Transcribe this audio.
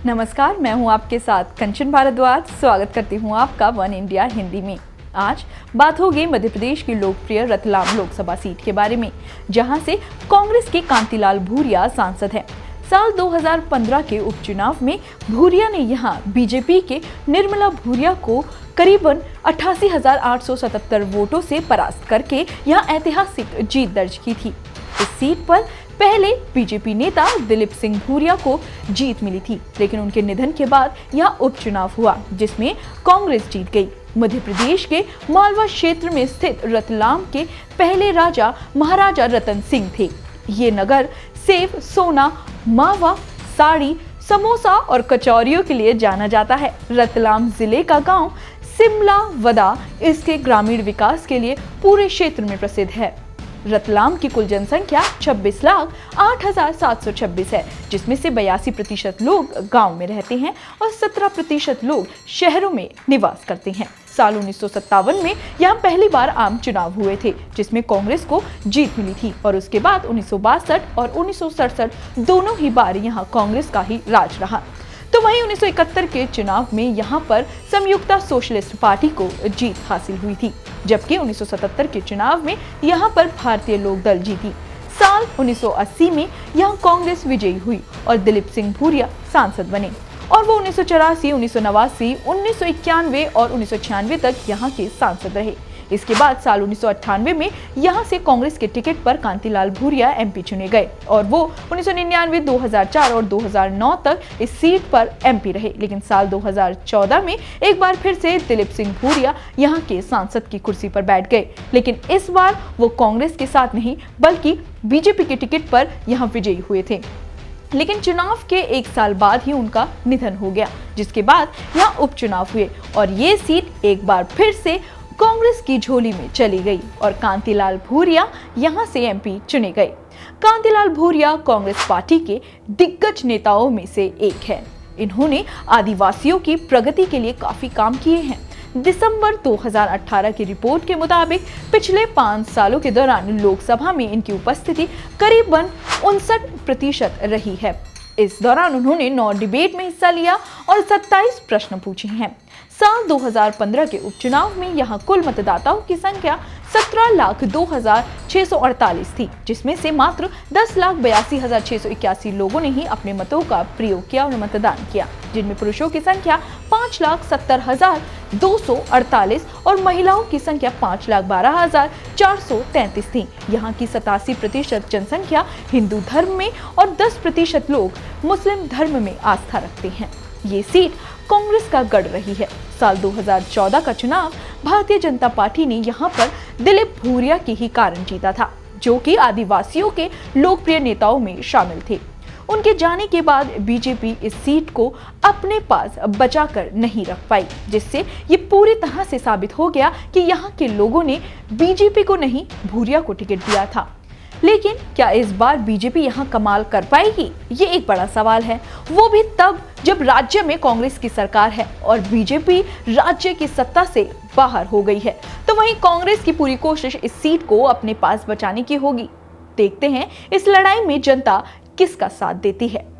नमस्कार, मैं हूं आपके साथ कंचन भारद्वाज। स्वागत करती हूं आपका वन इंडिया हिंदी में। आज बात होगी मध्य प्रदेश की लोकप्रिय रतलाम लोकसभा सीट के बारे में, जहां से कांग्रेस के कांतिलाल भूरिया सांसद हैं। साल 2015 के उपचुनाव में भूरिया ने यहां बीजेपी के निर्मला भूरिया को करीबन 88,877 वोटों से परास्त करके यहां ऐतिहासिक जीत दर्ज की थी। इस सीट पर पहले बीजेपी नेता दिलीप सिंह भूरिया को जीत मिली थी, लेकिन उनके निधन के बाद यह उपचुनाव हुआ, जिसमें कांग्रेस जीत गई। मध्य प्रदेश के मालवा क्षेत्र में स्थित रतलाम के पहले राजा महाराजा रतन सिंह थे। ये नगर सेब, सोना, मावा, साड़ी, समोसा और कचौरियों के लिए जाना जाता है। रतलाम जिले का गांव सिमला वदा इसके ग्रामीण विकास के लिए पूरे क्षेत्र में प्रसिद्ध है। रतलाम की कुल जनसंख्या 26,08,726 है, जिसमें से 82% लोग गांव में रहते हैं और 17% लोग शहरों में निवास करते हैं। साल 1957 में यहां पहली बार आम चुनाव हुए थे, जिसमें कांग्रेस को जीत मिली थी और उसके बाद 1962 और 1967 दोनों ही बार यहां कांग्रेस का ही राज रहा। तो वहीं 1971 के चुनाव में यहां पर संयुक्ता सोशलिस्ट पार्टी को जीत हासिल हुई थी, जबकि 1977 के चुनाव में यहां पर भारतीय लोक दल जीती। साल 1980 में यहां कांग्रेस विजयी हुई और दिलीप सिंह भूरिया सांसद बने और वो 1984, 1989, 1991 और 1996 तक यहां के सांसद रहे। इसके बाद साल 1998 में यहां से कांग्रेस के टिकट पर कांतिलाल भूरिया एमपी चुने गए और वो 1999, 2004 और 2009 तक इस सीट पर एमपी रहे। लेकिन साल 2014 में एक बार फिर से दिलीप सिंह भूरिया यहां के सांसद की कुर्सी पर बैठ गए, लेकिन इस बार वो कांग्रेस के साथ नहीं बल्कि बीजेपी के टिकट पर यहां विजयी हुए थे। लेकिन चुनाव के एक साल बाद ही उनका निधन हो गया, जिसके बाद यहाँ उपचुनाव हुए और ये सीट एक बार फिर से कांग्रेस की झोली में चली गई और कांतिलाल भूरिया यहां से एमपी चुने गए। कांतिलाल भूरिया कांग्रेस पार्टी के दिग्गज नेताओं में से एक है। इन्होंने आदिवासियों की प्रगति के लिए काफी काम किए हैं। दिसंबर 2018 की रिपोर्ट के मुताबिक पिछले 5 सालों के दौरान लोकसभा में इनकी उपस्थिति करीबन 59% रही है। इस दौरान उन्होंने 9 डिबेट में हिस्सा लिया और 27 प्रश्न पूछे हैं। साल 2015 के उपचुनाव में यहां कुल मतदाताओं की संख्या 17,02,648 थी, जिसमें से मात्र 10,82,681 लोगों ने ही अपने मतों का प्रयोग किया और मतदान किया, जिनमें पुरुषों की संख्या 5,70,248 और महिलाओं की संख्या 5,12,433 थी। यहाँ की 87% जनसंख्या हिंदू धर्म में और 10% लोग मुस्लिम धर्म में आस्था रखते हैं। ये सीट कांग्रेस का गढ़ रही है। साल 2014 का चुनाव भारतीय जनता पार्टी ने यहां पर दिलीप भूरिया के ही कारण जीता था, जो कि आदिवासियों के लोकप्रिय नेताओं में शामिल थे। उनके जाने के बाद बीजेपी इस सीट को अपने पास बचाकर नहीं रख पाई, जिससे ये पूरी तरह से साबित हो गया कि यहाँ के लोगों ने बीजेपी को नहीं भूरिया को टिकट दिया था। लेकिन क्या इस बार बीजेपी यहां कमाल कर पाएगी? ये एक बड़ा सवाल है, वो भी तब जब राज्य में कांग्रेस की सरकार है और बीजेपी राज्य की सत्ता से बाहर हो गई है। तो वहीं कांग्रेस की पूरी कोशिश इस सीट को अपने पास बचाने की होगी। देखते हैं इस लड़ाई में जनता किसका साथ देती है।